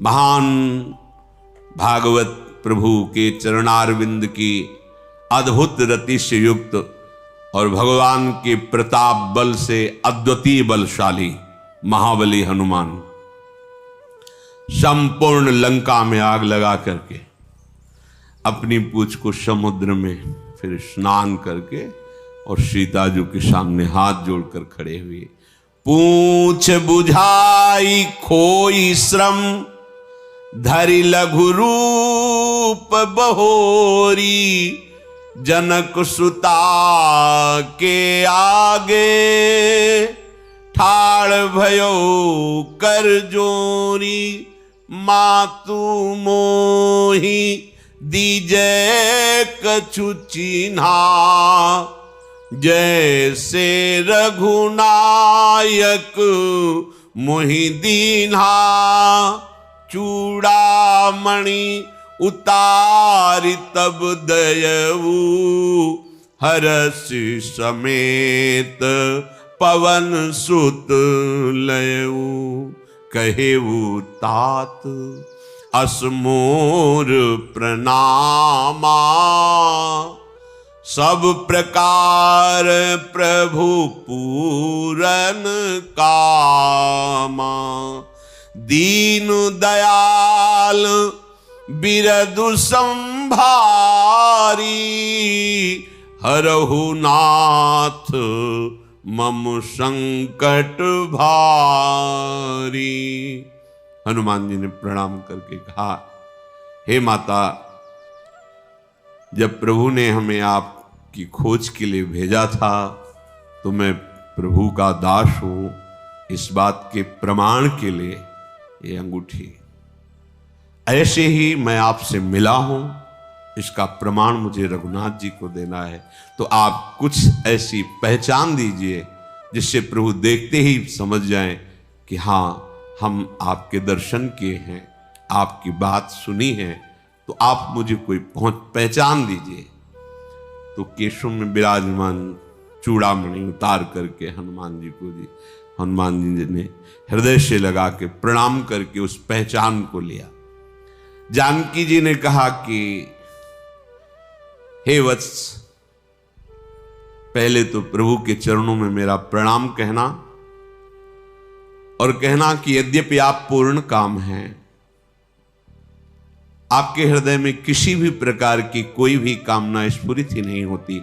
महान भागवत प्रभु के चरणारविंद की अद्भुत रति से युक्त और भगवान के प्रताप बल से अद्वितीय बलशाली महाबली हनुमान संपूर्ण लंका में आग लगा करके अपनी पूंछ को समुद्र में फिर स्नान करके और सीता जी के सामने हाथ जोड़कर खड़े हुए। पूंछ बुझाई खोई श्रम धरि लघु रूप बहोरी जनक सुता के आगे ठाड़ भयो कर जोरी मातु मोही दीजे कछु चिन्हा जैसे रघुनायक मोहि दीन्हा चूड़ामणि उतारि तब दयऊ हरष समेत पवन सुत लयऊ कहेऊ तात असमोर प्रणामा सब प्रकार प्रभु पूरन कामा दीन दयाल बिरदु संभारी हरहु नाथ मम संकट भारी। हनुमान जी ने प्रणाम करके कहा, हे माता, जब प्रभु ने हमें आपकी खोज के लिए भेजा था तो मैं प्रभु का दास हूं। इस बात के प्रमाण के लिए ये अंगूठी, ऐसे ही मैं आपसे मिला हूं, इसका प्रमाण मुझे रघुनाथ जी को देना है। तो आप कुछ ऐसी पहचान दीजिए जिससे प्रभु देखते ही समझ जाएं कि हाँ, हम आपके दर्शन किए हैं, आपकी बात सुनी है, तो आप मुझे कोई पहचान दीजिए। तो केशव में विराजमान चूड़ामणि उतार करके हनुमान जी ने हृदय से लगा के प्रणाम करके उस पहचान को लिया। जानकी जी ने कहा कि हे वत्स, पहले तो प्रभु के चरणों में मेरा प्रणाम कहना और कहना कि यद्यपि आप पूर्ण काम हैं, आपके हृदय में किसी भी प्रकार की कोई भी कामना स्फुरित ही नहीं होती,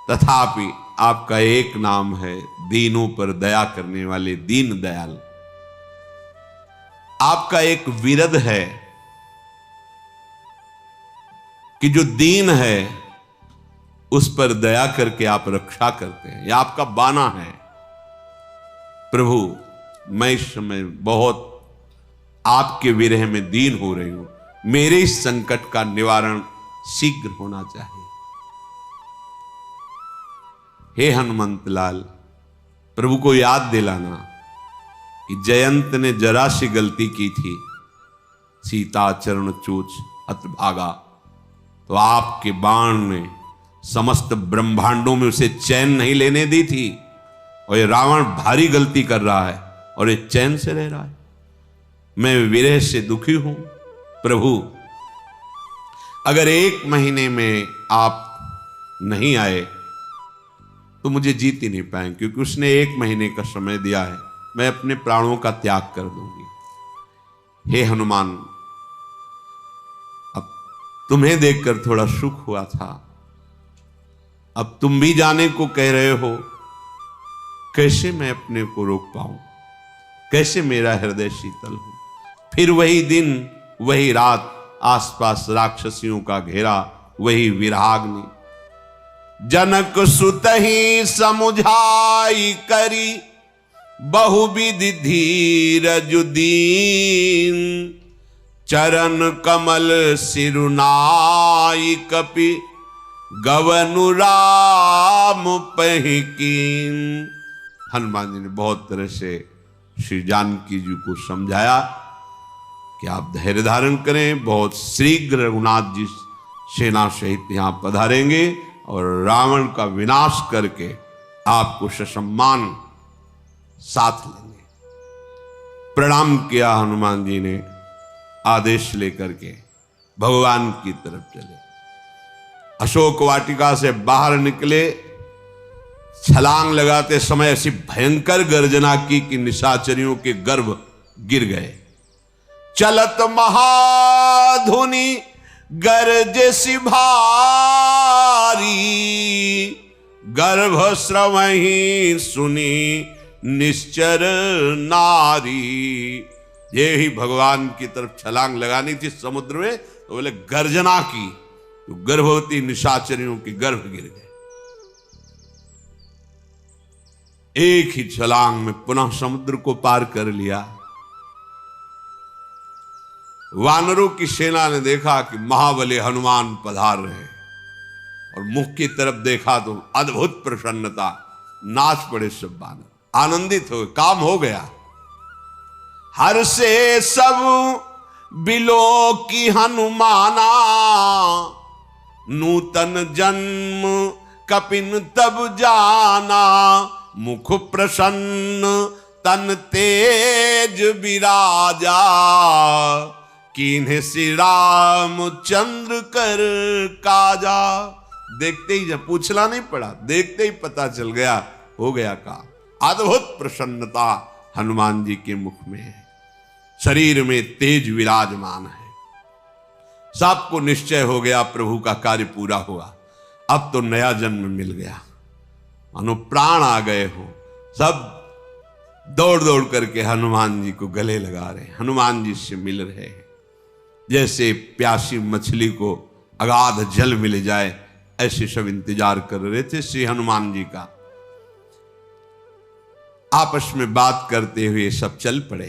तथापि आपका एक नाम है दीनों पर दया करने वाले दीन दयाल। आपका एक विरद है कि जो दीन है उस पर दया करके आप रक्षा करते हैं, यह आपका बाना है। प्रभु, मैं इस समय बहुत आपके विरह में दीन हो रही हूं, मेरे इस संकट का निवारण शीघ्र होना चाहिए। हे हनुमंत लाल, प्रभु को याद दिलाना कि जयंत ने जरा सी गलती की थी, सीता चरण चूच अत भागा, तो आपके बाण ने समस्त ब्रह्मांडों में उसे चैन नहीं लेने दी थी, और ये रावण भारी गलती कर रहा है और ये चैन से रह रहा है। मैं विरह से दुखी हूं। प्रभु, अगर 1 महीने में आप नहीं आए तो मुझे जीत ही नहीं पाए, क्योंकि उसने 1 महीने का समय दिया है, मैं अपने प्राणों का त्याग कर दूंगी। हे हनुमान, अब तुम्हें देखकर थोड़ा सुख हुआ था, अब तुम भी जाने को कह रहे हो, कैसे मैं अपने को रोक पाऊं, कैसे मेरा हृदय शीतल हो। फिर वही दिन वही रात, आसपास राक्षसियों का घेरा, वही विराग्नि। जनक सुतहि समुझाई करी बहुविधि धीरज दीन, चरण कमल सिरुनाई कपि गवनु राम पहिकीन। हनुमान जी ने बहुत तरह से श्री जानकी जी को समझाया कि आप धैर्य धारण करें, बहुत शीघ्र रघुनाथ जी सेना सहित यहां पधारेंगे और रावण का विनाश करके आपको ससम्मान साथ लेंगे। प्रणाम किया हनुमान जी ने, आदेश लेकर के भगवान की तरफ चले। अशोक वाटिका से बाहर निकले, छलांग लगाते समय ऐसी भयंकर गर्जना की कि निशाचरियों के गर्भ गिर गए। चलत महाधुनि गर्ज सी भारी, गर्भ श्रवहि सुनी निश्चर नारी। ये ही भगवान की तरफ छलांग लगानी थी समुद्र में, तो बोले गर्जना की, तो गर्भवती निशाचरियों के गर्भ गिर गए। एक ही छलांग में पुनः समुद्र को पार कर लिया। वानरों की सेना ने देखा कि महाबली हनुमान पधार रहे और मुख की तरफ देखा तो अद्भुत प्रसन्नता, नाच पड़े सब वानर, आनंदित हो, काम हो गया। हर से सब बिलो की हनुमाना, नूतन जन्म कपिन तब जाना। मुख प्रसन्न तन तेज विराजा, कीन्हे श्री राम चंद्र कर काजा। देखते ही, जब पूछना नहीं पड़ा, देखते ही पता चल गया, हो गया काम। अद्भुत प्रसन्नता हनुमान जी के मुख में है, शरीर में तेज विराजमान है। सबको निश्चय हो गया प्रभु का कार्य पूरा हुआ, अब तो नया जन्म मिल गया, मानो प्राण आ गए हो। सब दौड़ दौड़ करके हनुमान जी को गले लगा रहे, हनुमान जी से मिल रहे हैं। जैसे प्यासी मछली को अगाध जल मिल जाए, ऐसे सब इंतजार कर रहे थे श्री हनुमान जी का। आपस में बात करते हुए सब चल पड़े।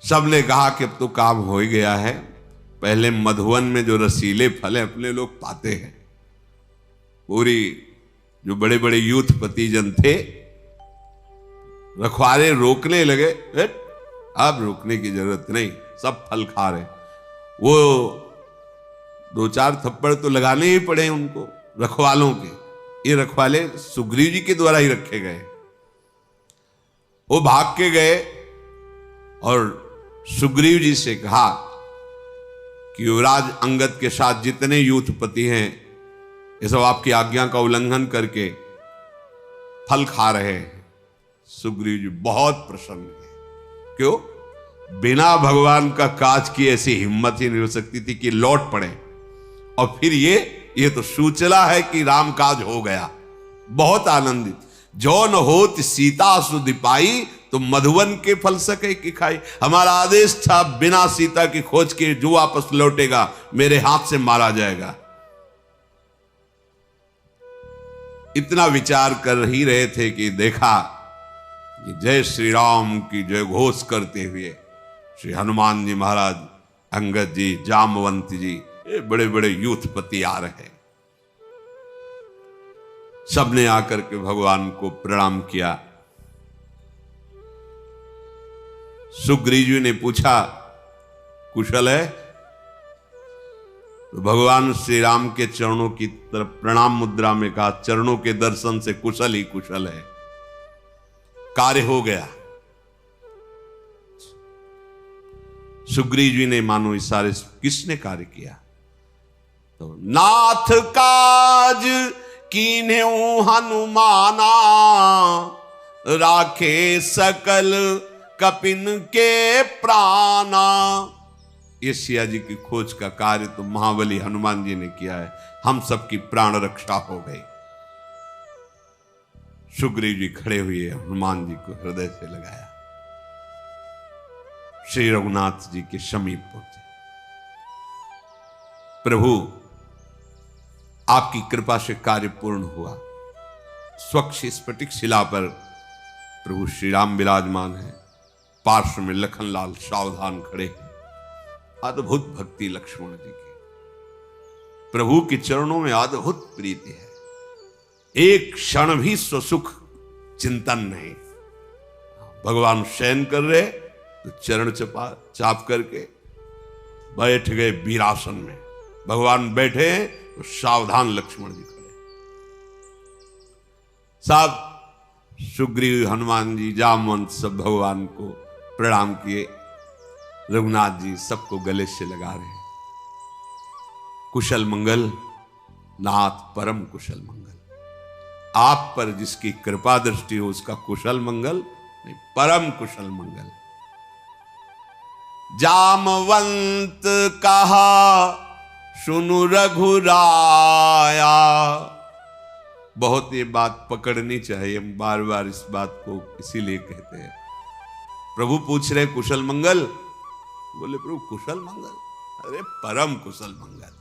सबने कहा कि अब तो काम हो ही गया है। पहले मधुवन में जो रसीले फल है अपने लोग पाते हैं, पूरी जो बड़े बड़े यूथपति जन थे, रखवारे रोकने लगे, अब रोकने की जरूरत नहीं, सब फल खा रहे। वो दो चार थप्पड़ तो लगाने ही पड़े उनको, रखवालों के। ये रखवाले सुग्रीव जी के द्वारा ही रखे गए। वो भाग के गए और सुग्रीव जी से कहा कि युवराज अंगद के साथ जितने यूथपति हैं, ये सब आपकी आज्ञा का उल्लंघन करके फल खा रहे हैं। सुग्रीव जी बहुत प्रसन्न है। क्यों? बिना भगवान का काज की ऐसी हिम्मत ही नहीं हो सकती थी कि लौट पड़े। और फिर ये तो सूचना है कि राम काज हो गया। बहुत आनंदित। जो न होत सीता सुधि पाई, तो मधुवन के फल सके कि खाई। हमारा आदेश था बिना सीता की खोज के जो वापस लौटेगा मेरे हाथ से मारा जाएगा। इतना विचार कर ही रहे थे कि देखा कि जय श्री राम की जय घोष करते हुए श्री हनुमान जी महाराज, अंगद जी, जामवंत जी, ये बड़े बड़े यूथपति आ रहे हैं। सबने आकर के भगवान को प्रणाम किया। सुग्रीव जी ने पूछा कुशल है? तो भगवान श्री राम के चरणों की तरफ प्रणाम मुद्रा में कहा, चरणों के दर्शन से कुशल ही कुशल है, कार्य हो गया। सुग्रीव जी ने मानो इशारे, किसने कार्य किया? तो नाथ काज कीन्हेउ हनुमाना, राखे सकल कपिन के प्राणा। ये सिया जी की खोज का कार्य तो महाबली हनुमान जी ने किया है, हम सबकी प्राण रक्षा हो गई। सुग्रीव जी खड़े हुए हनुमान जी को हृदय से लगाया, श्री रघुनाथ जी के समीप पहुंचे। प्रभु आपकी कृपा से कार्य पूर्ण हुआ। स्वच्छ स्फटिक शिला पर प्रभु श्री राम विराजमान है, पार्श्व में लखनलाल सावधान खड़े हैं। अद्भुत भक्ति लक्ष्मण जी की, प्रभु के चरणों में अद्भुत प्रीति है। एक क्षण भी स्वसुख चिंतन नहीं। भगवान शयन कर रहे तो चरण चाप करके बैठ गए वीरासन में। भगवान बैठे हैं तो सावधान लक्ष्मण जी खड़े। साहब सुग्रीव, हनुमान जी, जामवंत सब भगवान को प्रणाम किए। रघुनाथ जी सबको गले से लगा रहे हैं। कुशल मंगल नाथ, परम कुशल मंगल। आप पर जिसकी कृपा दृष्टि हो उसका कुशल मंगल नहीं, परम कुशल मंगल। जामवंत कहा सुनु रघुराया। बहुत ये बात पकड़नी चाहिए, हम बार बार इस बात को इसीलिए कहते हैं। प्रभु पूछ रहे कुशल मंगल, बोले प्रभु कुशल मंगल, अरे परम कुशल मंगल।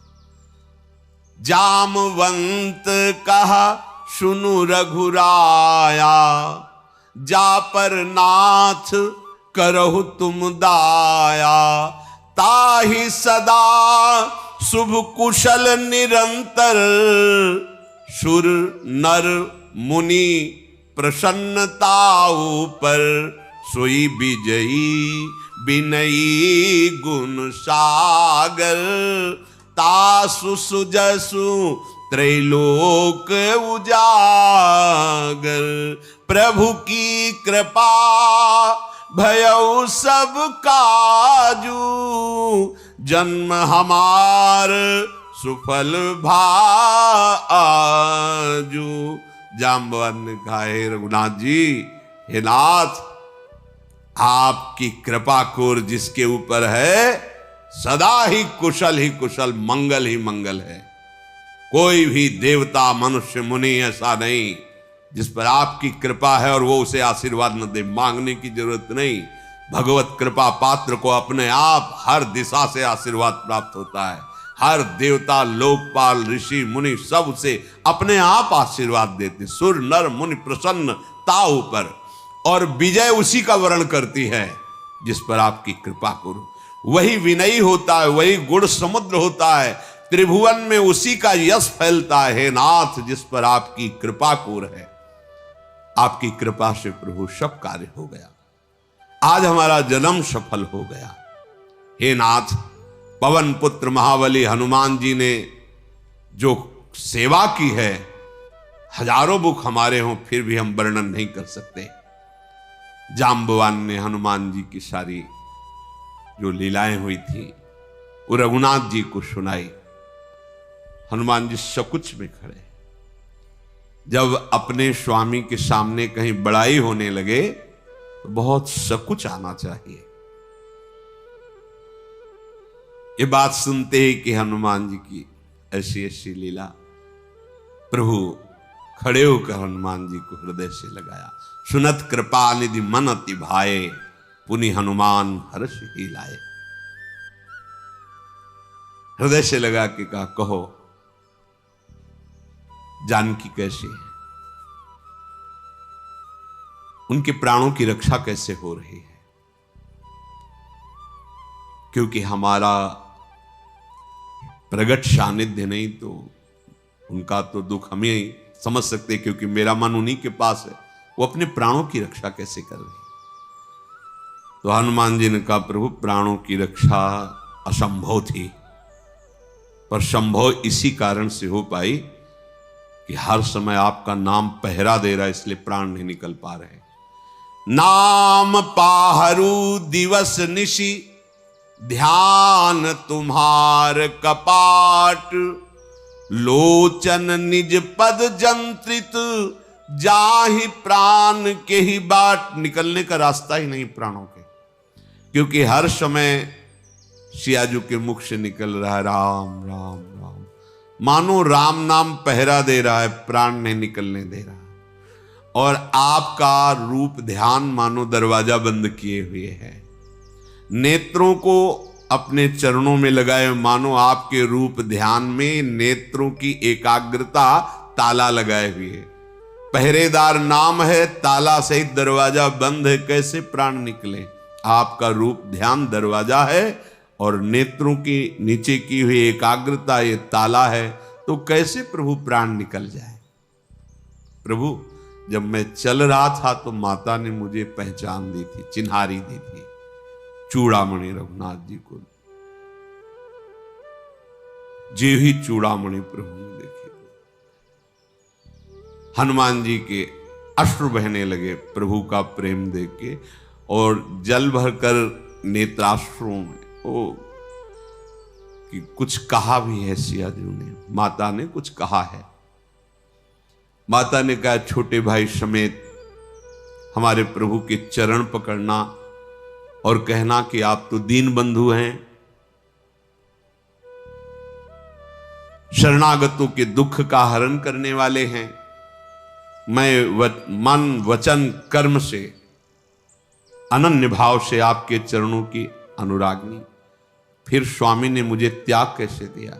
जामवंत कहा सुनु रघुराया, जा पर नाथ करहु तुम दाया। ताहि सदा शुभ कुशल निरंतर, सुर नर मुनि प्रसन्नताऊ पर। सोई विजयी विनयी गुण सागर, तासु सुजसु त्रैलोक उजागर। प्रभु की कृपा भयउ सब काजू, जन्म हमार सुफल भाजू। जाम्बवन ने कहा, हे रघुनाथ जी, हे नाथ, आपकी कृपा कोर जिसके ऊपर है सदा ही कुशल, मंगल ही मंगल है। कोई भी देवता मनुष्य मुनि ऐसा नहीं जिस पर आपकी कृपा है और वो उसे आशीर्वाद न दे। मांगने की जरूरत नहीं, भगवत कृपा पात्र को अपने आप हर दिशा से आशीर्वाद प्राप्त होता है। हर देवता, लोकपाल, ऋषि मुनि सब उसे अपने आप आशीर्वाद देते। सुर नर मुनि प्रसन्न ताऊ पर, और विजय उसी का वर्ण करती है जिस पर आपकी कृपा करो। वही विनयी होता है, वही गुण समुद्र होता है। त्रिभुवन में उसी का यश फैलता है। हे नाथ, जिस पर आपकी कृपा कोर है, आपकी कृपा से प्रभु सब कार्य हो गया। आज हमारा जन्म सफल हो गया। हे नाथ, पवन पुत्र महाबली हनुमान जी ने जो सेवा की है, हजारों मुख हमारे हों फिर भी हम वर्णन नहीं कर सकते। जाम्बवान ने हनुमान जी की सारी जो लीलाएं हुई थी वो रघुनाथ जी को सुनाई। हनुमान जी सकुच में खड़े। जब अपने स्वामी के सामने कहीं बड़ाई होने लगे तो बहुत सकुच आना चाहिए। ये बात सुनते ही कि हनुमान जी की ऐसी ऐसी लीला, प्रभु खड़े होकर हनुमान जी को हृदय से लगाया। सुनत कृपा निधि मन अति भाए, पुनि हनुमान हर्ष ही लाए। हृदय से लगा के कहा, कहो जानकी कैसी है, उनके प्राणों की रक्षा कैसे हो रही है। क्योंकि हमारा प्रगट सानिध्य नहीं तो उनका तो दुख हम ही समझ सकते, क्योंकि मेरा मन उन्हीं के पास है। वो अपने प्राणों की रक्षा कैसे कर रही। तो हनुमान जी ने कहा, प्रभु प्राणों की रक्षा असंभव थी, पर संभव इसी कारण से हो पाई कि हर समय आपका नाम पहरा दे रहा है, इसलिए प्राण नहीं निकल पा रहे। नाम पाहरू दिवस निशि, ध्यान तुम्हार कपाट। लोचन निज पद जंत्रित, जाहि प्राण के ही बाट। निकलने का रास्ता ही नहीं प्राणों के, क्योंकि हर समय सियाजू के मुख से निकल रहा है राम राम राम। मानो राम नाम पहरा दे रहा है, प्राण नहीं निकलने दे रहा। और आपका रूप ध्यान मानो दरवाजा बंद किए हुए है। नेत्रों को अपने चरणों में लगाए, मानो आपके रूप ध्यान में नेत्रों की एकाग्रता ताला लगाए हुए है। पहरेदार नाम है, ताला सहित दरवाजा बंद है, कैसे प्राण निकले। आपका रूप ध्यान दरवाजा है और नेत्रों की नीचे की हुई एकाग्रता ये ताला है, तो कैसे प्रभु प्राण निकल जाए। प्रभु जब मैं चल रहा था तो माता ने मुझे पहचान दी थी, चिन्हारी दी थी। चूड़ामणि रघुनाथ जी को जे ही चूड़ामणि प्रभु ने देखे। हनुमान जी के अश्रु बहने लगे प्रभु का प्रेम देख के, और जल भरकर नेत्राश्रुओं में ओ कि कुछ कहा भी है सिया जी ने। माता ने कुछ कहा है। माता ने कहा छोटे भाई समेत हमारे प्रभु के चरण पकड़ना और कहना कि आप तो दीन बंधु हैं, शरणागतों के दुख का हरण करने वाले हैं। मैं मन वचन कर्म से अनन्य भाव से आपके चरणों की अनुरागनी। फिर स्वामी ने मुझे त्याग कैसे दिया?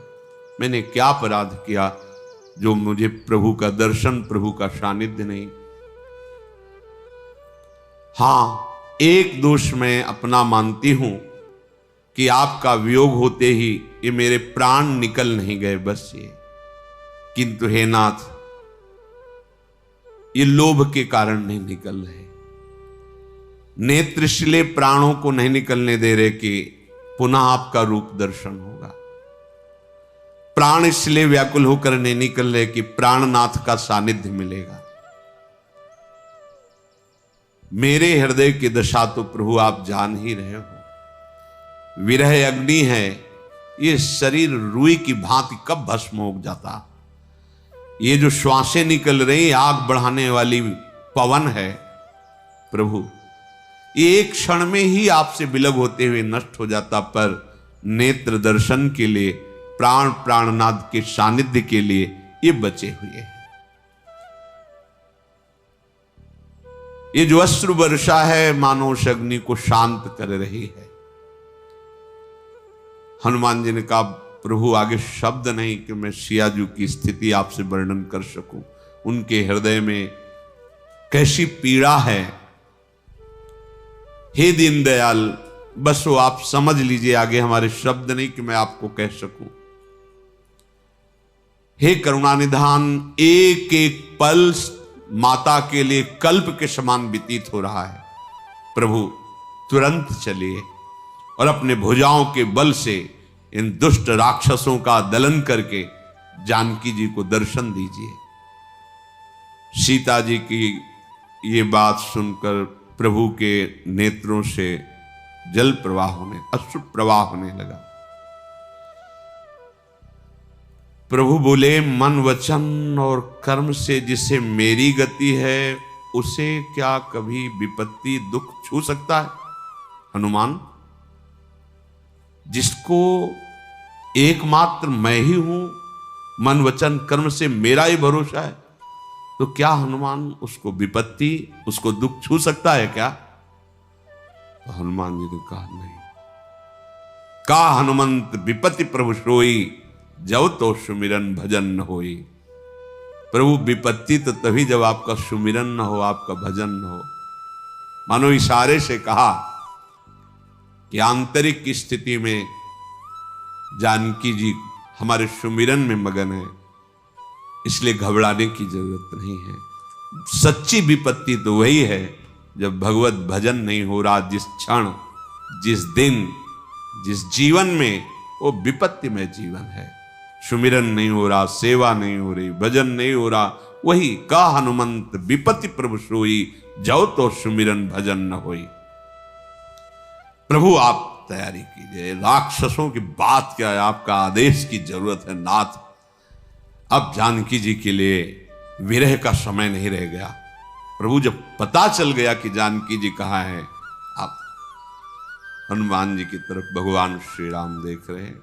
मैंने क्या अपराध किया जो मुझे प्रभु का दर्शन, प्रभु का सानिध्य नहीं? हां, एक दोष मैं अपना मानती हूं कि आपका वियोग होते ही ये मेरे प्राण निकल नहीं गए, बस ये। किंतु हे नाथ, ये लोभ के कारण नहीं निकल रहे। नेत्र इसलिए प्राणों को नहीं निकलने दे रहे कि पुनः आपका रूप दर्शन होगा। प्राण इसलिए व्याकुल होकर नहीं निकल रहे कि प्राणनाथ का सानिध्य मिलेगा। मेरे हृदय की दशा तो प्रभु आप जान ही रहे हो। विरह अग्नि है, ये शरीर रुई की भांति कब भस्म हो जाता। ये जो श्वासें निकल रही, आग बढ़ाने वाली पवन है प्रभु, ये एक क्षण में ही आपसे विलग होते हुए नष्ट हो जाता। पर नेत्र दर्शन के लिए, प्राण प्राणनाथ के सानिध्य के लिए ये बचे हुए हैं। ये जो अश्रु वर्षा है मानो उस अग्नि को शांत कर रही है। हनुमान जी ने कहा प्रभु आगे शब्द नहीं कि मैं सियाजू की स्थिति आपसे वर्णन कर सकूं। उनके हृदय में कैसी पीड़ा है। हे दीनदयाल, बस वो आप समझ लीजिए, आगे हमारे शब्द नहीं कि मैं आपको कह सकूं। हे करुणानिधान, एक एक पल माता के लिए कल्प के समान व्यतीत हो रहा है। प्रभु तुरंत चलिए और अपने भुजाओं के बल से इन दुष्ट राक्षसों का दलन करके जानकी जी को दर्शन दीजिए। सीता जी की ये बात सुनकर प्रभु के नेत्रों से जल प्रवाह होने, अश्रु प्रवाह होने लगा। प्रभु बोले मन वचन और कर्म से जिसे मेरी गति है, उसे क्या कभी विपत्ति दुख छू सकता है? हनुमान, जिसको एकमात्र मैं ही हूं, मन वचन कर्म से मेरा ही भरोसा है, तो क्या हनुमान उसको विपत्ति, उसको दुख छू सकता है क्या? तो हनुमान जी ने कहा नहीं। का हनुमंत विपत्ति प्रभु सोई, जब तो सुमिरन भजन न होई। प्रभु विपत्ति तो तभी जब आपका सुमिरन न हो, आपका भजन न हो। मानो इशारे से कहा कि आंतरिक की स्थिति में जानकी जी हमारे सुमिरन में मगन है, इसलिए घबराने की जरूरत नहीं है। सच्ची विपत्ति तो वही है जब भगवत भजन नहीं हो रहा। जिस क्षण, जिस दिन, जिस जीवन में वो विपत्ति में जीवन है, सुमिरन नहीं हो रहा, सेवा नहीं हो रही, भजन नहीं हो रहा, वही का हनुमंत विपत्ति प्रभु सोई, जाओ तो सुमिरन भजन न होई। प्रभु आप तैयारी कीजिए, राक्षसों की बात क्या है, आपका आदेश की जरूरत है नाथ। अब जानकी जी के लिए विरह का समय नहीं रह गया। प्रभु जब पता चल गया कि जानकी जी कहाँ है, आप हनुमान जी की तरफ भगवान श्री राम देख रहे हैं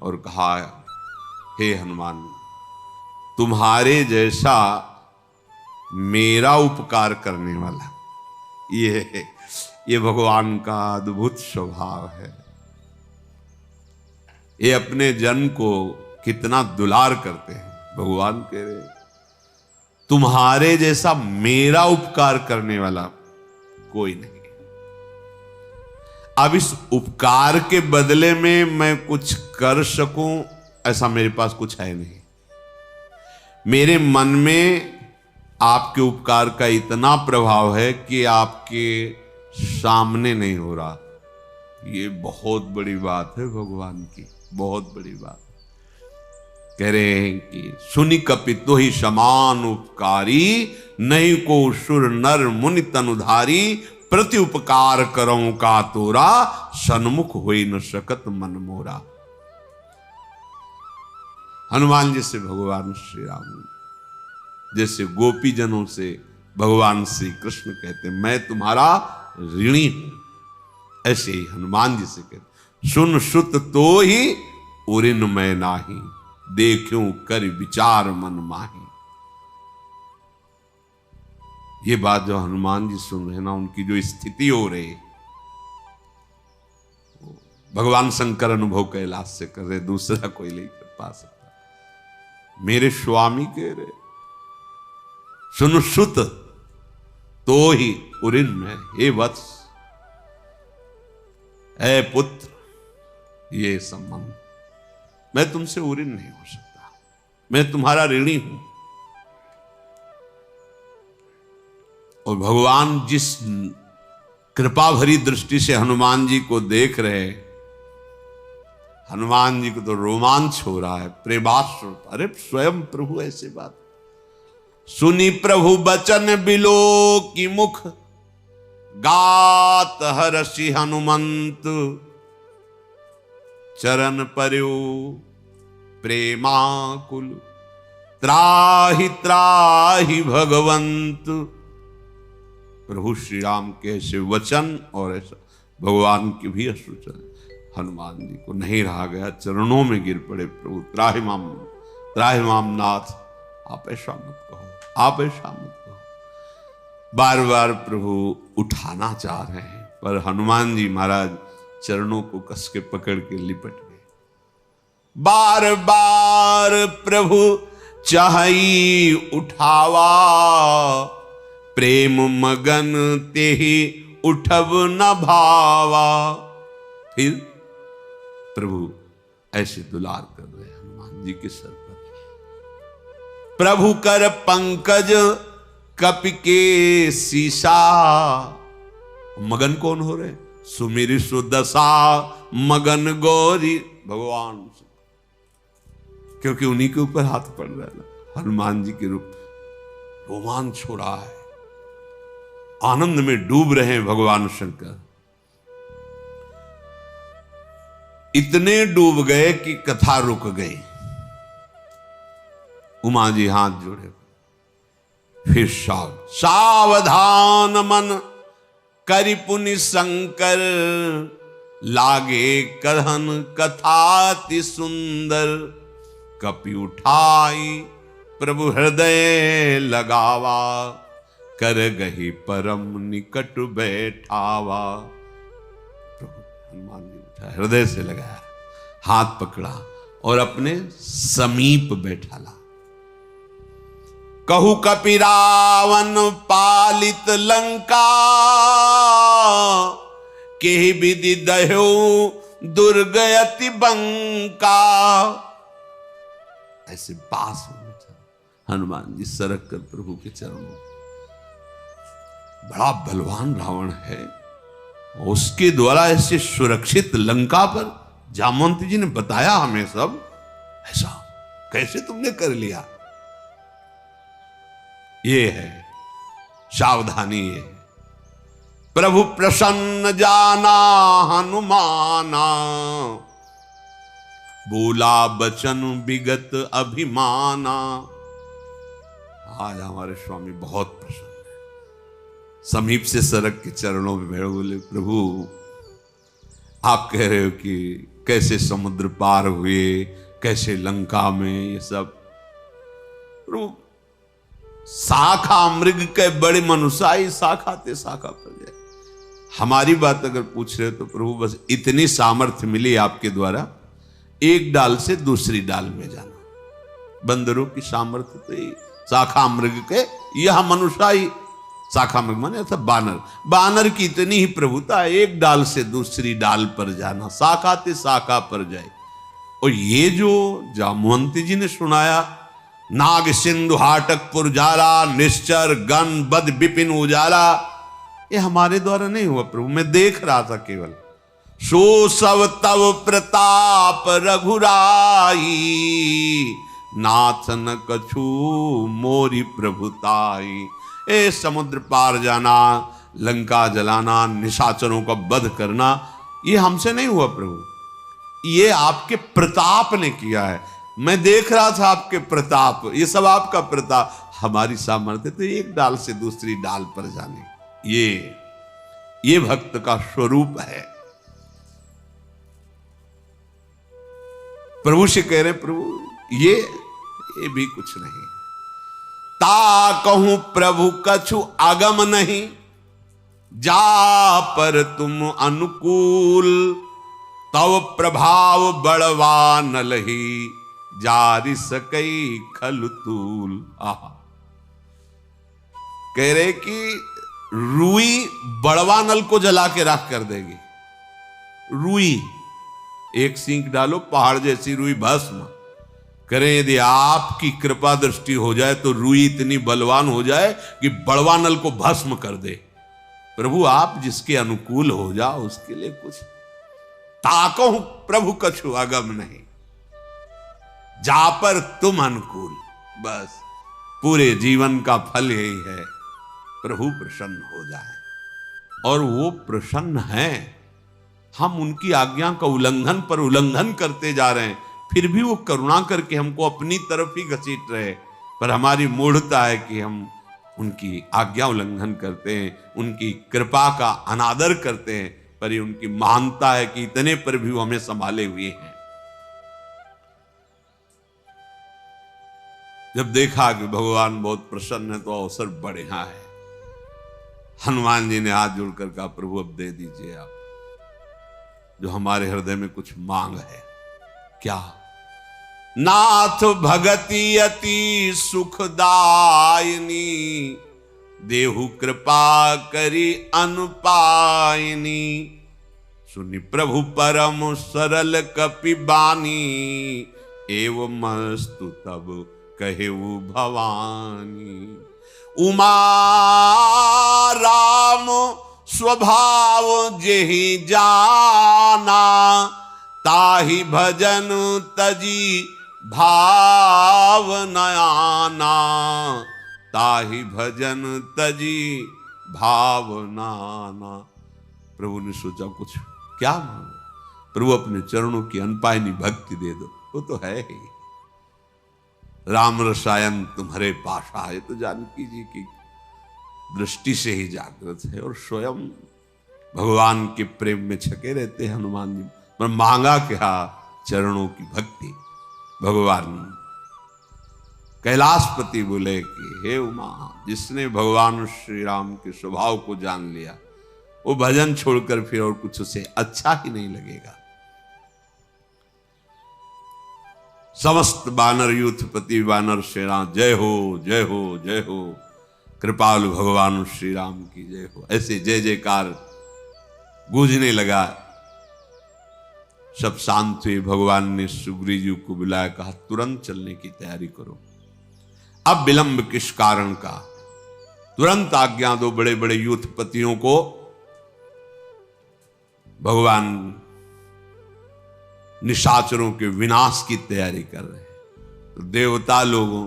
और कहा हे हनुमान, तुम्हारे जैसा मेरा उपकार करने वाला, ये भगवान का अद्भुत स्वभाव है। ये अपने जन को कितना दुलार करते हैं। भगवान कह रहे तुम्हारे जैसा मेरा उपकार करने वाला कोई नहीं। अब इस उपकार के बदले में मैं कुछ कर सकूं ऐसा मेरे पास कुछ है नहीं। मेरे मन में आपके उपकार का इतना प्रभाव है कि आपके सामने नहीं हो रहा। ये बहुत बड़ी बात है भगवान की, बहुत बड़ी बात। कह रहे हैं कि सुनि कपितो ही समान उपकारी, नहीं को सुर नर मुनि तनुधारी, प्रति उपकार करऊं का तोरा, सन्मुख होई न सकत मन मोरा। हनुमान जी से भगवान श्री राम जैसे गोपी जनों से भगवान श्री कृष्ण कहते मैं तुम्हारा ऋणी हूं, ऐसे ही हनुमान जी से कहते सुन सुत तो ही उरिन मैं नाही, देखूं कर विचार मन माही। ये बात जो हनुमान जी सुन रहे ना, उनकी जो स्थिति हो रही, भगवान शंकर अनुभव कैलाश से कर रहे, दूसरा कोई नहीं कर पा सकता। मेरे स्वामी कह रहे सुन सुत तो ही उरिन में, हे वत्स, ऐ पुत्र, ये संबंध मैं तुमसे उरिन नहीं हो सकता, मैं तुम्हारा ऋणी हूं। और भगवान जिस कृपा भरी दृष्टि से हनुमान जी को देख रहे, हनुमान जी को तो रोमांच हो रहा है, प्रेमाश्रु। अरे स्वयं प्रभु ऐसे बात सुनी प्रभु बचन बिलो की मुख, गात हरषि हनुमंत, चरण पर्यो प्रेमाकुल, त्राहि त्राहि भगवंत। प्रभु श्री राम के ऐसे वचन और ऐसा भगवान की भी अश्रुचन, हनुमान जी को नहीं रहा गया, चरणों में गिर पड़े। प्रभु त्राहि माम नाथ, आप ऐसा मत कहो, आप ऐसा मत कहो। बार बार प्रभु उठाना चाह रहे हैं, पर हनुमान जी महाराज चरणों को कस के पकड़ के लिपट गए। बार बार प्रभु चाही उठावा, प्रेम मगन तेहि उठब न भावा। फिर प्रभु ऐसे दुलार कर रहे हनुमान जी के सर पर। प्रभु कर पंकज कपि के सीसा, मगन कौन हो रहे? सुमिर सुदशा मगन गौरी, भगवान, क्योंकि उन्हीं के ऊपर हाथ पड़ रहा है ना। हनुमान जी के रूप रोमांच हो रहा है, आनंद में डूब रहे हैं भगवान शंकर। इतने डूब गए कि कथा रुक गई। उमा जी हाथ जोड़े, फिर सावधान मन करि पुनि शंकर, लागे कहन कथाति सुंदर, कपि उठाई प्रभु हृदय लगावा, कर गही परम निकट बैठावा। प्रभु हनुमान जी उठा, हृदय से लगाया, हाथ पकड़ा और अपने समीप बैठाला। कहु कपि रावण पालित लंका, केहि विधि दह्यो दुर्गयति बंका। ऐसे पास हो बैठा हनुमान जी, सरक कर प्रभु के चरणों। बड़ा बलवान रावण है, उसके द्वारा ऐसे सुरक्षित लंका पर जामवंत जी ने बताया हमें सब, ऐसा कैसे तुमने कर लिया? ये है सावधानी, ये है। प्रभु प्रसन्न जाना हनुमाना, बोला बचन विगत अभिमाना। आज हमारे स्वामी बहुत प्रसन्न है, समीप से सरक के चरणों में बैठ बोले, प्रभु आप कह रहे हो कि कैसे समुद्र पार हुए, कैसे लंका में, ये सब। प्रभु शाखा मृग के बड़े मनुष्य, शाखा ते शाखा पर जाए। हमारी बात अगर पूछ रहे हो तो प्रभु बस इतनी सामर्थ्य मिली आपके द्वारा, एक डाल से दूसरी डाल में जाना। बंदरों की सामर्थ्य तो शाखा मृग के, यह मनुष्य, शाखा मृग माने था बानर, बानर की इतनी ही प्रभुता, एक डाल से दूसरी डाल पर जाना, शाखा ते शाखा पर जाए। और ये जो जामवंती जी ने सुनाया, नाग सिंधु हाटक पुरजारा, निश्चर गण बद विपिन उजाला, ये हमारे द्वारा नहीं हुआ प्रभु, मैं देख रहा था केवल। सो सब तव प्रताप रघुराई, नाथ न कछु मोरी प्रभुताई। ए समुद्र पार जाना, लंका जलाना, निशाचरों का वध करना, ये हमसे नहीं हुआ प्रभु, ये आपके प्रताप ने किया है। मैं देख रहा था आपके प्रताप, ये सब आपका प्रताप। हमारी सामर्थ्य तो एक डाल से दूसरी डाल पर जाने, ये भक्त का स्वरूप है। प्रभु से कह रहे प्रभु ये भी कुछ नहीं। ता कहूं प्रभु कछु आगम नहीं, जा पर तुम अनुकूल, तव प्रभाव बड़वा न लही, जारी सकई खलतूल। आहा, कह रहे कि रुई बड़वा नल को जला के राख कर देगी। रुई, एक सींग डालो पहाड़ जैसी रुई भस्म करें। यदि आपकी कृपा दृष्टि हो जाए तो रुई इतनी बलवान हो जाए कि बड़वा नल को भस्म कर दे। प्रभु आप जिसके अनुकूल हो जाओ उसके लिए कुछ। ताको प्रभु कछु आगम नहीं, जा पर तुम अनुकूल। बस पूरे जीवन का फल यही है, प्रभु प्रसन्न हो जाए। और वो प्रसन्न हैं। हम उनकी आज्ञा का उल्लंघन पर उल्लंघन करते जा रहे हैं, फिर भी वो करुणा करके हमको अपनी तरफ ही घसीट रहे। पर हमारी मूढ़ता है कि हम उनकी आज्ञा उल्लंघन करते हैं, उनकी कृपा का अनादर करते हैं। पर ये उनकी महानता है कि इतने पर भी वो हमें संभाले हुए हैं। जब देखा कि भगवान बहुत प्रसन्न है तो अवसर बढ़िया है। हनुमान जी ने हाथ जोड़कर कहा प्रभु अब दे दीजिए आप, जो हमारे हृदय में कुछ मांग है। क्या? नाथ भगति अति सुखदायिनी, देहु कृपा करी अनुपायनी। सुनि प्रभु परम सरल कपि बानी, एवं मस्तु तब कहेउ भवानी। उमा राम स्वभाव जेहि जाना, ताहि भजन तजी भाव नयाना। ताहि भजन तजी भाव नाना। प्रभु ने सोचा कुछ क्या मांगो? प्रभु अपने चरणों की अनपायनी भक्ति दे दो, वो तो है ही। राम रसायन तुम्हारे पास आए, तो जानकी जी की दृष्टि से ही जागृत है और स्वयं भगवान के प्रेम में छके रहते हैं हनुमान जी। पर मांगा क्या? चरणों की भक्ति। भगवान कैलाशपति बोले कि हे उमा, जिसने भगवान श्री राम के स्वभाव को जान लिया वो भजन छोड़कर फिर और कुछ उसे अच्छा ही नहीं लगेगा। समस्त बानर यूथपति बानर सेना जय हो जय हो जय हो, कृपालु भगवान श्री राम की जय हो। ऐसे जय जयकार गूंजने लगा। सब शांत हुए। भगवान ने सुग्रीव जी को बुलाया, कहा तुरंत चलने की तैयारी करो, अब विलंब किस कारण का। तुरंत आज्ञा दो बड़े बड़े यूथपतियों को। भगवान निशाचरों के विनाश की तैयारी कर रहे हैं। तो देवता लोगों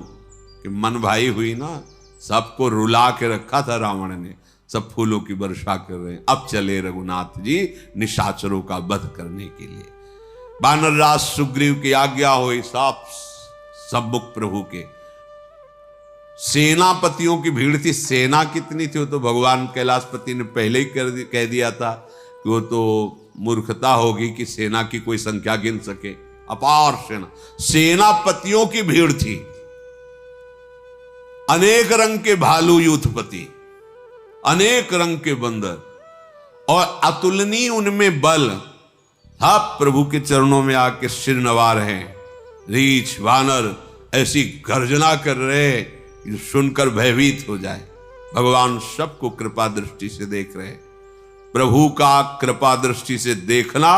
के मन भाई हुई ना, सबको रुला के रखा था रावण ने, सब फूलों की वर्षा कर रहे हैं। अब चले रघुनाथ जी निशाचरों का वध करने के लिए। वानरराज सुग्रीव की आज्ञा हुई, सब मुख प्रभु के। सेनापतियों की भीड़ थी। सेना कितनी थी वो तो भगवान कैलाशपति ने पहले ही कह दिया था कि वो तो मूर्खता होगी कि सेना की कोई संख्या गिन सके। अपार सेना, सेनापतियों की भीड़ थी। अनेक रंग के भालू यूथपति, अनेक रंग के बंदर और अतुलनीय उनमें बल। सब प्रभु के चरणों में आके सिर नवा रहे हैं। रीछ वानर ऐसी गर्जना कर रहे हैं कि सुनकर भयभीत हो जाए। भगवान सबको कृपा दृष्टि से देख रहे हैं। प्रभु का कृपा दृष्टि से देखना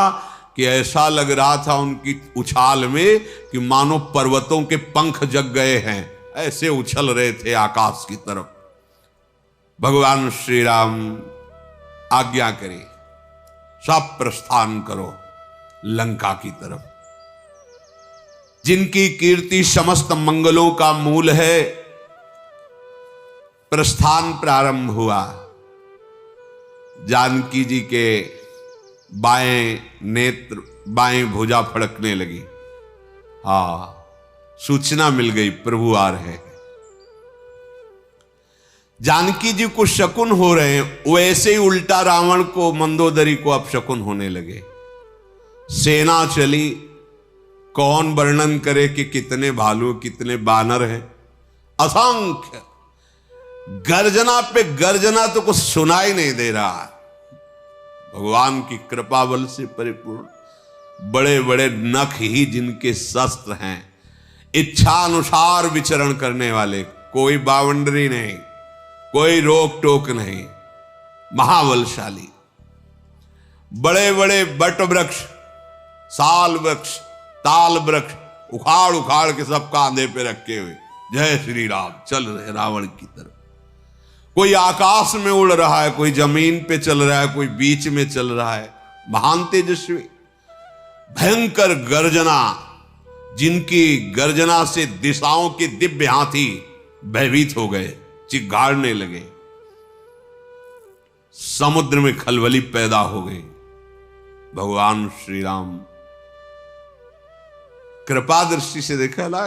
कि ऐसा लग रहा था उनकी उछाल में कि मानो पर्वतों के पंख जग गए हैं, ऐसे उछल रहे थे आकाश की तरफ। भगवान श्री राम आज्ञा करें। सब प्रस्थान करो लंका की तरफ। जिनकी कीर्ति समस्त मंगलों का मूल है, प्रस्थान प्रारंभ हुआ। जानकी जी के बाएं नेत्र, बाएं भुजा फड़कने लगी। सूचना मिल गई प्रभु आ रहे हैं। जानकी जी को शकुन हो रहे हैं, वैसे ही उल्टा रावण को, मंदोदरी को अब शकुन होने लगे। सेना चली, कौन वर्णन करे कि कितने भालू, कितने बानर हैं, असंख्य। गर्जना पे गर्जना तो कुछ सुनाई नहीं दे रहा। भगवान की कृपा बल से परिपूर्ण बड़े बड़े नख ही जिनके शस्त्र हैं, इच्छा अनुसार विचरण करने वाले, कोई बावंडरी नहीं, कोई रोक टोक नहीं, महाबलशाली। बड़े बड़े बट वृक्ष, साल वृक्ष, ताल वृक्ष उखाड़ उखाड़ के सब कांधे पे रखे हुए जय श्री राम चल रहे रावण की तरफ। कोई आकाश में उड़ रहा है, कोई जमीन पे चल रहा है, कोई बीच में चल रहा है। महान तेजस्वी, भयंकर गर्जना, जिनकी गर्जना से दिशाओं के दिव्य हाथी भयभीत हो गए, चिघाड़ने लगे। समुद्र में खलबली पैदा हो गई। भगवान श्री राम कृपा दृष्टि से देखा ना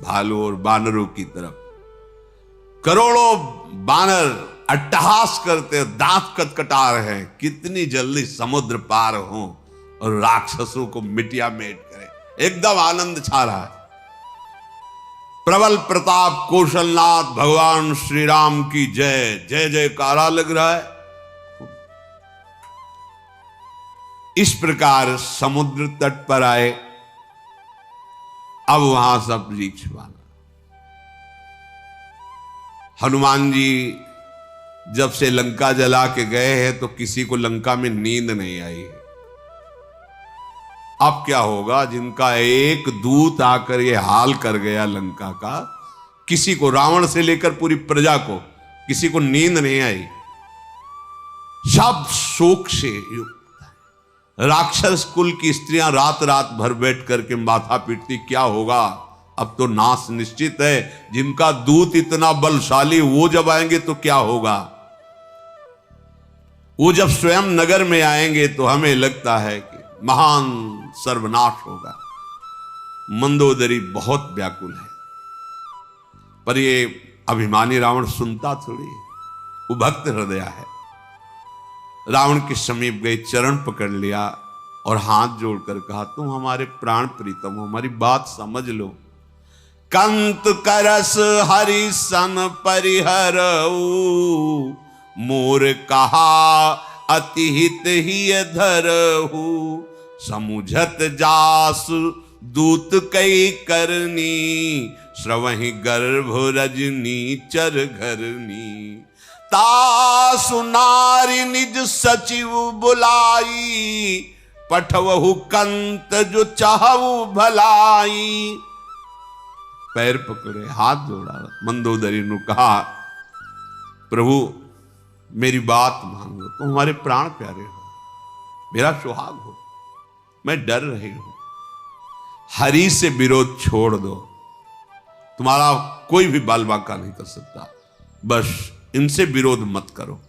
भालू और बानरों की तरफ। करोड़ों बानर अट्टहास करते, दांत कटकटा रहे हैं, कितनी जल्दी समुद्र पार हो और राक्षसों को मिटिया मेट करे। एकदम आनंद छा रहा है। प्रबल प्रताप कौशलनाथ भगवान श्री राम की जय जय जयकारा लग रहा है। इस प्रकार समुद्र तट पर आए। अब वहां सब वृक्ष बाना। हनुमान जी जब से लंका जला के गए हैं तो किसी को लंका में नींद नहीं आई है। अब क्या होगा, जिनका एक दूत आकर ये हाल कर गया लंका का, किसी को, रावण से लेकर पूरी प्रजा को, किसी को नींद नहीं आई। सब शोक से युक्त। राक्षस कुल की स्त्रियां रात रात भर बैठ करके माथा पीटती, क्या होगा, अब तो नाश निश्चित है। जिनका दूत इतना बलशाली, वो जब आएंगे तो क्या होगा। वो जब स्वयं नगर में आएंगे तो हमें लगता है कि महान सर्वनाश होगा। मंदोदरी बहुत व्याकुल है, पर ये अभिमानी रावण सुनता थोड़ी, वो भक्त हृदय है। रावण के समीप गए, चरण पकड़ लिया और हाथ जोड़कर कहा, तुम हमारे प्राण प्रीतम हो, हमारी बात समझ लो। कंत करस हरि सन परिहरऊ, मोर कहा अति हित ही धरहु। समुझत जास दूत कई करनी, श्रवहि गर्भ रजनी चर घरनी। तासु नारी निज सचिव बुलाई, पठवहु कंत जो चाहु भलाई। पैर पकड़े, हाथ जोड़ा, मंदोदरी ने कहा, प्रभु मेरी बात मान लो, तुम हमारे प्राण प्यारे हो, मेरा सुहाग हो, मैं डर रही हूं। हरि से विरोध छोड़ दो, तुम्हारा कोई भी बाल बांका नहीं कर सकता, बस इनसे विरोध मत करो।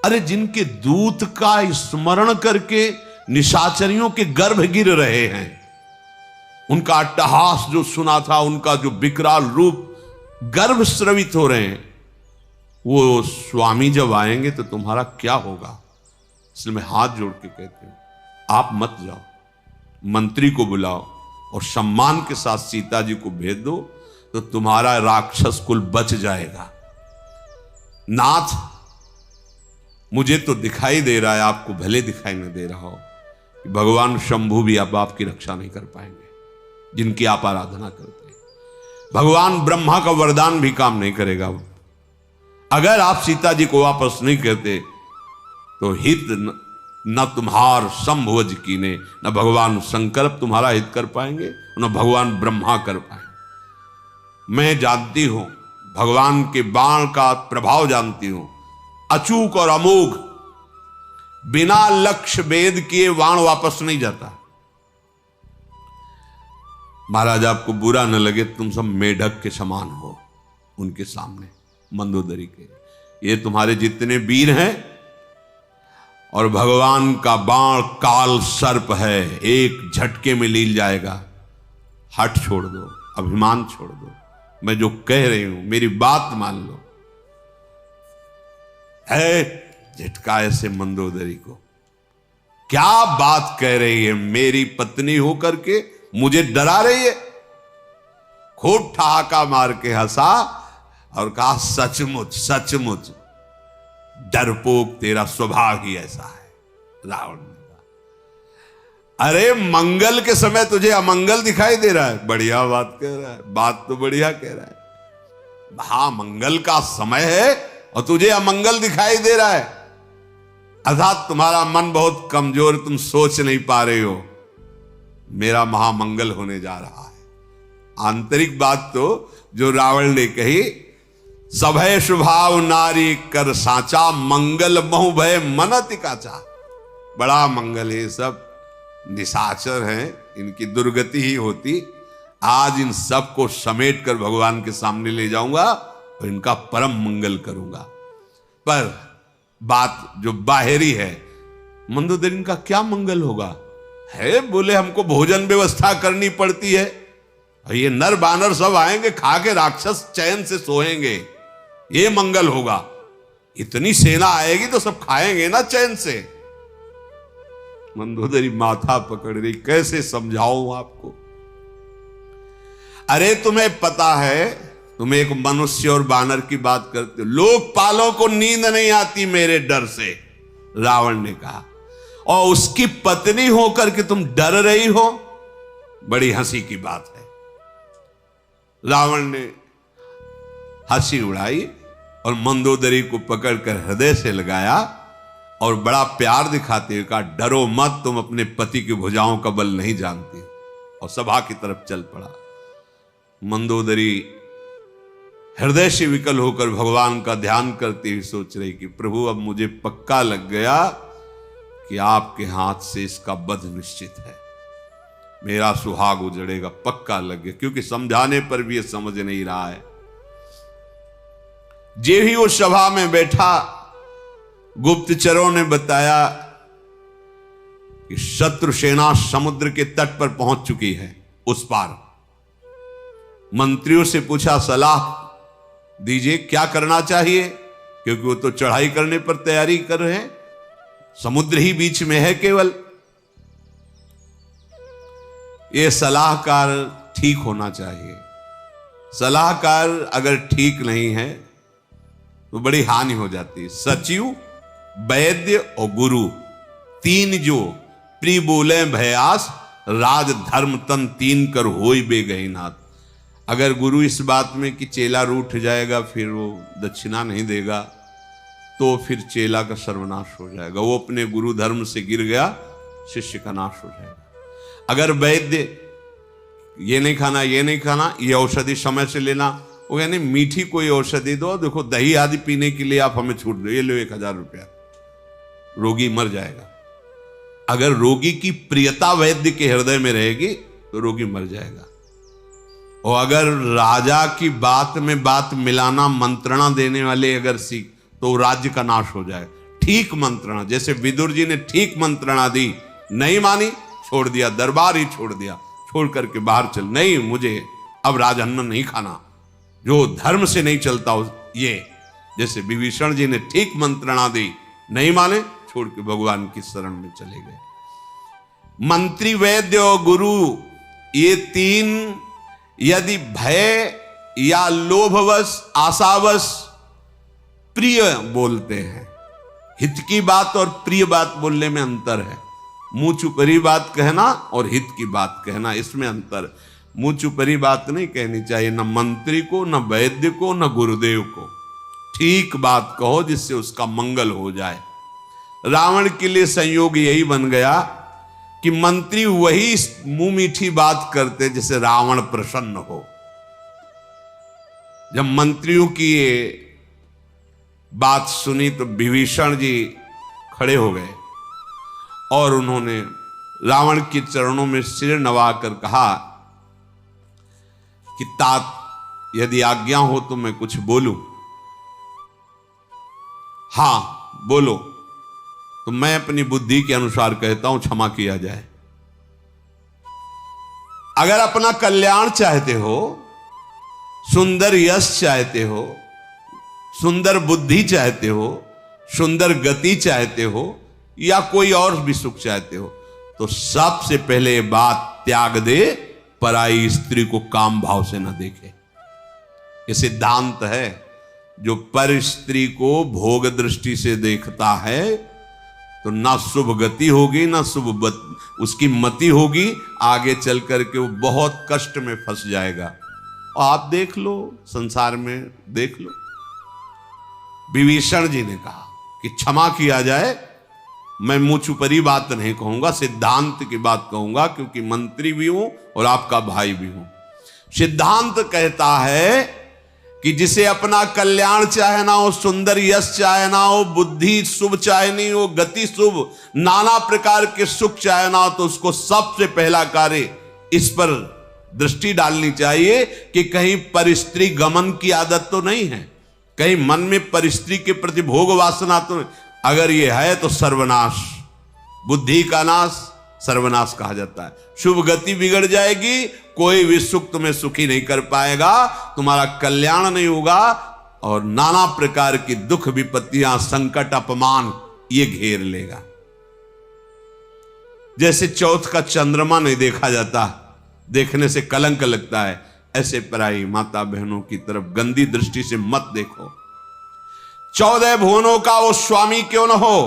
अरे जिनके दूत का स्मरण करके निशाचरियों के गर्भ गिर रहे हैं, उनका अट्टहास जो सुना था, उनका जो विकराल रूप, गर्भ स्रवित हो रहे हैं, वो स्वामी जब आएंगे तो तुम्हारा क्या होगा। इसलिए मैं हाथ जोड़ के कहती हूं, आप मत जाओ, मंत्री को बुलाओ और सम्मान के साथ सीता जी को भेज दो, तो तुम्हारा राक्षस कुल बच जाएगा। नाथ, मुझे तो दिखाई दे रहा है, आपको भले दिखाई न दे रहा हो, कि भगवान शंभु भी अब आपकी रक्षा नहीं कर पाएंगे, जिनकी आप आराधना करते हैं। भगवान ब्रह्मा का वरदान भी काम नहीं करेगा। अगर आप सीता जी को वापस नहीं करते तो हित न तुम्हार संभोज कीने, न भगवान शंकर तुम्हारा हित कर पाएंगे, न भगवान ब्रह्मा कर पाएंगे। मैं जानती हूं, भगवान के बाण का प्रभाव जानती हूं, अचूक और अमोघ, बिना लक्ष्य भेद किए वाण वापस नहीं जाता। महाराज आपको बुरा न लगे, तुम सब मेढक के समान हो उनके सामने, मंदोदरी के। ये तुम्हारे जितने वीर हैं, और भगवान का बाण काल सर्प है, एक झटके में लील जाएगा। हट छोड़ दो, अभिमान छोड़ दो, मैं जो कह रही हूं मेरी बात मान लो। है झटका ऐसे मंदोदरी को, क्या बात कह रही है, मेरी पत्नी होकर के मुझे डरा रही है। खूब ठहाका मार के हंसा और कहा, सचमुच सचमुच डरपोक तेरा स्वभाव ही ऐसा है। रावण ने कहा, अरे मंगल के समय तुझे अमंगल दिखाई दे रहा है, बढ़िया बात कह रहा है, बात तो बढ़िया कह रहा है। हाँ, मंगल का समय है और तुझे अमंगल दिखाई दे रहा है, अर्थात तुम्हारा मन बहुत कमजोर, तुम सोच नहीं पा रहे हो, मेरा महामंगल होने जा रहा है। आंतरिक बात तो जो रावण ने कही, सभय स्वभाव नारी कर साचा, मंगल महु भय मनति काचा। बड़ा मंगल है, सब निशाचर हैं, इनकी दुर्गति ही होती। आज इन सब को समेट कर भगवान के सामने ले जाऊंगा और इनका परम मंगल करूंगा। पर बात जो बाहरी है, मंदोदरी इनका क्या मंगल होगा? है बोले हमको भोजन व्यवस्था करनी पड़ती है, और ये नर बानर सब आएंगे, खा के राक्षस चैन से सोएंगे, ये मंगल होगा। इतनी सेना आएगी तो सब खाएंगे ना चैन से। मंदोदरी माथा पकड़ रही, कैसे समझाऊं आपको। अरे तुम्हें पता है, तुम एक मनुष्य और बानर की बात करते हो, लोकपालों को नींद नहीं आती मेरे डर से, रावण ने कहा, और उसकी पत्नी होकर के तुम डर रही हो, बड़ी हंसी की बात है। रावण ने हंसी उड़ाई और मंदोदरी को पकड़कर हृदय से लगाया और बड़ा प्यार दिखाते हुए कहा, डरो मत, तुम अपने पति की भुजाओं का बल नहीं जानती, और सभा की तरफ चल पड़ा। मंदोदरी हृदय से विकल होकर भगवान का ध्यान करते हुए सोच रही कि प्रभु, अब मुझे पक्का लग गया कि आपके हाथ से इसका वध निश्चित है, मेरा सुहाग उजड़ेगा, पक्का लग गया, क्योंकि समझाने पर भी ये समझ नहीं रहा है। जे ही वो सभा में बैठा, गुप्तचरों ने बताया कि शत्रु सेना समुद्र के तट पर पहुंच चुकी है, उस पार। मंत्रियों से पूछा, सलाह दीजिए क्या करना चाहिए, क्योंकि वो तो चढ़ाई करने पर तैयारी कर रहे हैं, समुद्र ही बीच में है केवल। ये सलाहकार ठीक होना चाहिए, सलाहकार अगर ठीक नहीं है तो बड़ी हानि हो जाती है। सचिव, वैद्य और गुरु, तीन जो प्रिय बोले भयास, राज धर्म तन तीन कर होई बेगहीनाथ। अगर गुरु इस बात में कि चेला रूठ जाएगा, फिर वो दक्षिणा नहीं देगा, तो फिर चेला का सर्वनाश हो जाएगा, वो अपने गुरु धर्म से गिर गया, शिष्य का नाश हो जाएगा। अगर वैद्य ये नहीं खाना, ये नहीं खाना, ये औषधि समय से लेना, वो यानी मीठी कोई औषधि दो, देखो दही आदि पीने के लिए आप हमें छूट दो, ये लो 1000 रुपया, रोगी मर जाएगा। अगर रोगी की प्रियता वैद्य के हृदय में रहेगी तो रोगी मर जाएगा। और अगर राजा की बात में बात मिलाना, मंत्रणा देने वाले अगर सीख, तो राज्य का नाश हो जाए। ठीक मंत्रणा, जैसे विदुर जी ने ठीक मंत्रणा दी, नहीं मानी, छोड़ दिया, दरबार ही छोड़ दिया, छोड़ करके बाहर चल, नहीं मुझे अब राजअन्न नहीं खाना, जो धर्म से नहीं चलता ये। जैसे विभीषण जी ने ठीक मंत्रणा दी, नहीं माने, छोड़ के भगवान की शरण में चले गए। मंत्री, वैद्य और गुरु, ये तीन यदि भय या लोभवश, आशावश प्रिय बोलते हैं, हित की बात और प्रिय बात बोलने में अंतर है। मुंह चुपरी बात कहना और हित की बात कहना, इसमें अंतर। मुंह चुपरी बात नहीं कहनी चाहिए, न मंत्री को, न वैद्य को, न गुरुदेव को। ठीक बात कहो जिससे उसका मंगल हो जाए। रावण के लिए संयोग यही बन गया कि मंत्री वही मुंह मीठी बात करते जिससे रावण प्रसन्न हो। जब मंत्रियों की ये बात सुनी तो विभीषण जी खड़े हो गए और उन्होंने रावण के चरणों में सिर नवाकर कहा कि तात, यदि आज्ञा हो तो मैं कुछ बोलूं। हां बोलो। तो मैं अपनी बुद्धि के अनुसार कहता हूं, क्षमा किया जाए। अगर अपना कल्याण चाहते हो, सुंदर यश चाहते हो, सुंदर बुद्धि चाहते हो, सुंदर गति चाहते हो, या कोई और भी सुख चाहते हो, तो सबसे पहले बात त्याग दे, पराई स्त्री को काम भाव से न देखे। ये सिद्धांत है। जो पर स्त्री को भोग दृष्टि से देखता है तो ना शुभ गति होगी, ना शुभ उसकी मति होगी, आगे चल करके वो बहुत कष्ट में फंस जाएगा। आप देख लो, संसार में देख लो। विभीषण जी ने कहा कि क्षमा किया जाए। मैं मुंह छुपरी बात नहीं कहूंगा, सिद्धांत की बात कहूंगा, क्योंकि मंत्री भी हूं और आपका भाई भी हूं। सिद्धांत कहता है कि जिसे अपना कल्याण चाहना हो, सुंदर यश चाहना हो, बुद्धि शुभ चाहनी हो, गति शुभ, नाना प्रकार के सुख चाहना हो, तो उसको सबसे पहला कार्य इस पर दृष्टि डालनी चाहिए कि कहीं परस्त्री गमन की आदत तो नहीं है, कहीं मन में परस्त्री के प्रति भोग वासना तो नहीं। अगर यह है तो सर्वनाश, बुद्धि का नाश सर्वनाश कहा जाता है। शुभ गति बिगड़ जाएगी, कोई भी सुख तुम्हें सुखी नहीं कर पाएगा, तुम्हारा कल्याण नहीं होगा, और नाना प्रकार की दुख विपत्तियां, संकट, अपमान ये घेर लेगा। जैसे चौथ का चंद्रमा नहीं देखा जाता, देखने से कलंक लगता है, ऐसे पराई माता बहनों की तरफ गंदी दृष्टि से मत देखो। 14 भुवनों का वो स्वामी क्यों न हो,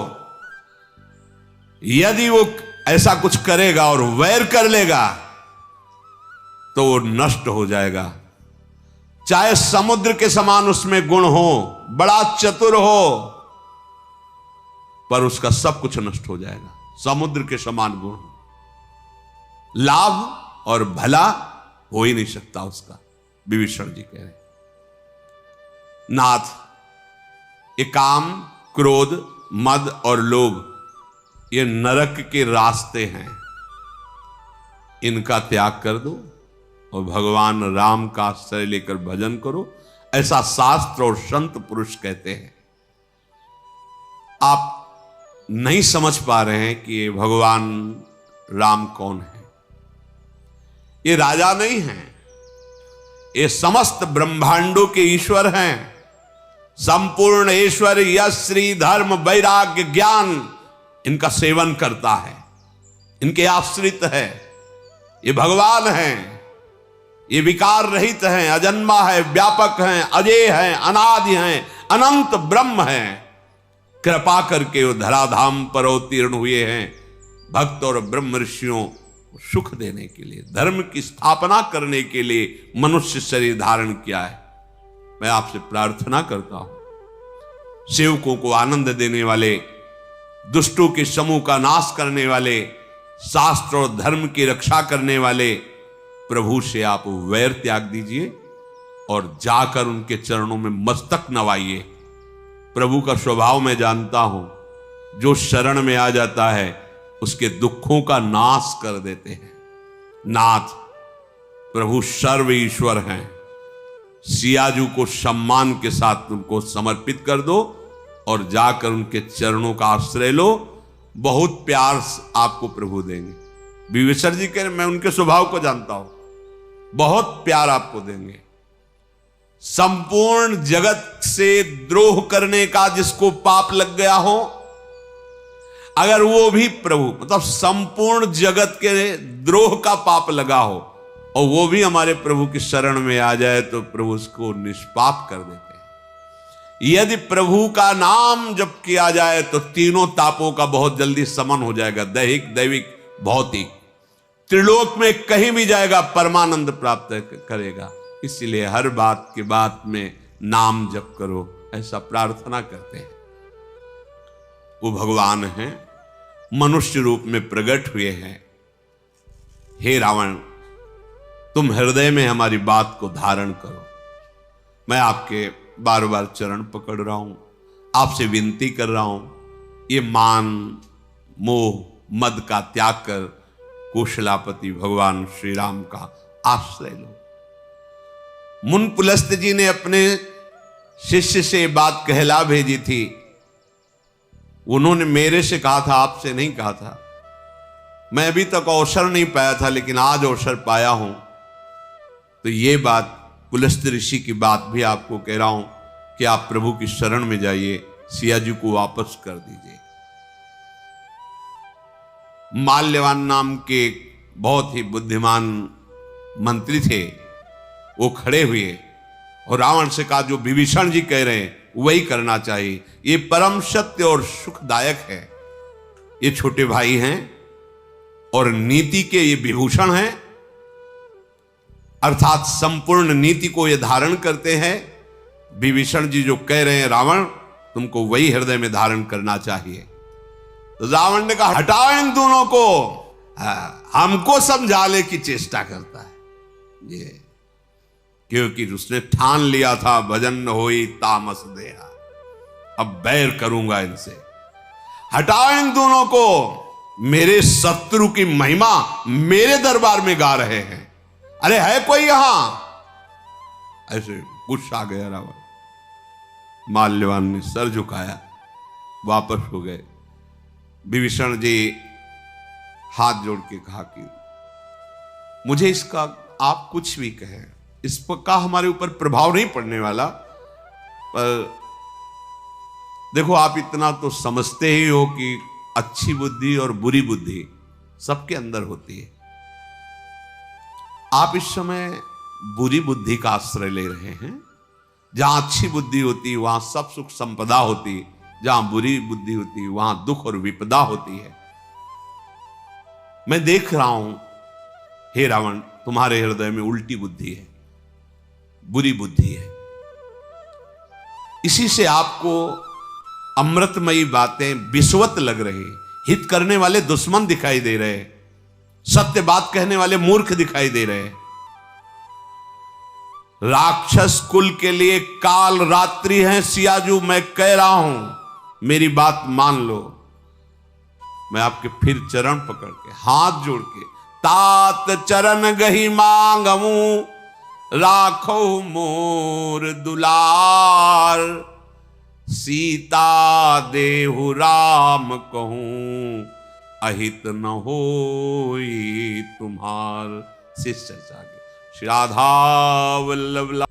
यदि वो ऐसा कुछ करेगा और वैर कर लेगा तो वो नष्ट हो जाएगा। चाहे समुद्र के समान उसमें गुण हो, बड़ा चतुर हो, पर उसका सब कुछ नष्ट हो जाएगा। समुद्र के समान गुण हो, लाभ और भला हो ही नहीं सकता उसका। विभीषण जी कह रहे, नाथ, ये काम, क्रोध, मद और लोभ ये नरक के रास्ते हैं, इनका त्याग कर दो और भगवान राम का आश्रय लेकर भजन करो, ऐसा शास्त्र और संत पुरुष कहते हैं। आप नहीं समझ पा रहे हैं कि ये भगवान राम कौन है। ये राजा नहीं हैं, ये समस्त ब्रह्मांडों के ईश्वर हैं। संपूर्ण ईश्वर यश, श्री, धर्म, वैराग्य, ज्ञान इनका सेवन करता है, इनके आश्रित है। ये भगवान हैं, ये विकार रहित हैं, अजन्मा है, व्यापक हैं, अजय हैं, अनादि हैं, अनंत ब्रह्म हैं। कृपा करके वो धराधाम पर अवतीर्ण हुए हैं भक्त और ब्रह्म ऋषियों को सुख देने के लिए, धर्म की स्थापना करने के लिए मनुष्य शरीर धारण किया है। मैं आपसे प्रार्थना करता हूं, सेवकों को आनंद देने वाले, दुष्टों के समूह का नाश करने वाले, शास्त्र और धर्म की रक्षा करने वाले प्रभु से आप वैर त्याग दीजिए और जाकर उनके चरणों में मस्तक नवाइए। प्रभु का स्वभाव मैं जानता हूं, जो शरण में आ जाता है उसके दुखों का नाश कर देते हैं। नाथ, प्रभु सर्व ईश्वर हैं। सियाजू को सम्मान के साथ उनको समर्पित कर दो और जाकर उनके चरणों का आश्रय लो। बहुत प्यार आपको प्रभु देंगे। विभीषण जी कह, मैं उनके स्वभाव को जानता हूं, बहुत प्यार आपको देंगे। संपूर्ण जगत से द्रोह करने का जिसको पाप लग गया हो, अगर वो भी प्रभु, मतलब संपूर्ण जगत के द्रोह का पाप लगा हो और वो भी हमारे प्रभु की शरण में आ जाए तो प्रभु उसको निष्पाप कर देते हैं। यदि प्रभु का नाम जप किया जाए तो तीनों तापों का बहुत जल्दी समन हो जाएगा, दैहिक, दैविक, भौतिक। त्रिलोक में कहीं भी जाएगा परमानंद प्राप्त करेगा। इसलिए हर बात के बात में नाम जप करो, ऐसा प्रार्थना करते हैं। वो भगवान हैं, मनुष्य रूप में प्रकट हुए हैं। हे रावण, तुम हृदय में हमारी बात को धारण करो। मैं आपके बार बार चरण पकड़ रहा हूं, आपसे विनती कर रहा हूं। ये मान, मोह, मद का त्याग कर कौशलापति भगवान श्री राम का आश्रय लो। मुन पुलस्त जी ने अपने शिष्य से बात कहला भेजी थी। उन्होंने मेरे से कहा था, आपसे नहीं कहा था। मैं अभी तक अवसर नहीं पाया था, लेकिन आज अवसर पाया हूं। तो ये बात पुलस्त ऋषि की बात भी आपको कह रहा हूं कि आप प्रभु की शरण में जाइए, सिया जी को वापस कर दीजिए। माल्यवान नाम के बहुत ही बुद्धिमान मंत्री थे, वो खड़े हुए और रावण से कहा, जो विभीषण जी कह रहे हैं वही करना चाहिए, ये परम सत्य और सुखदायक है। ये छोटे भाई हैं और नीति के ये विभूषण हैं, अर्थात संपूर्ण नीति को ये धारण करते हैं। विभीषण जी जो कह रहे हैं रावण, तुमको वही हृदय में धारण करना चाहिए। तो रावण ने कहा, हटाओ इन दोनों को। हमको समझाने की चेष्टा करता है ये, क्योंकि उसने ठान लिया था, भजन न होई तामस देहा, अब बैर करूंगा इनसे। हटाओ इन दोनों को, मेरे शत्रु की महिमा मेरे दरबार में गा रहे हैं। अरे है कोई यहां? ऐसे गुस्सा आ गया रावण। माल्यवान ने सर झुकाया, वापस हो गए। विभीषण जी हाथ जोड़ के कहा कि मुझे इसका आप कुछ भी कहें, इस पर का हमारे ऊपर प्रभाव नहीं पड़ने वाला, पर देखो आप इतना तो समझते ही हो कि अच्छी बुद्धि और बुरी बुद्धि सबके अंदर होती है। आप इस समय बुरी बुद्धि का आश्रय ले रहे हैं। जहां अच्छी बुद्धि होती वहां सब सुख संपदा होती, जहां बुरी बुद्धि होती वहां दुख और विपदा होती है। मैं देख रहा हूं हे रावण, तुम्हारे हृदय में उल्टी बुद्धि है, बुरी बुद्धि है। इसी से आपको अमृतमयी बातें विश्वत लग रही, हित करने वाले दुश्मन दिखाई दे रहे, सत्य बात कहने वाले मूर्ख दिखाई दे रहे। राक्षस कुल के लिए काल रात्रि है सियाजू, मैं कह रहा हूं, मेरी बात मान लो। मैं आपके फिर चरण पकड़ के हाथ जोड़ के तात चरण गही मांगमू, राखो मोर दुलार, सीता देहु राम कहूं, अहित न होई तुम्हार। शिष्य जागे श्री राधा वल्लभ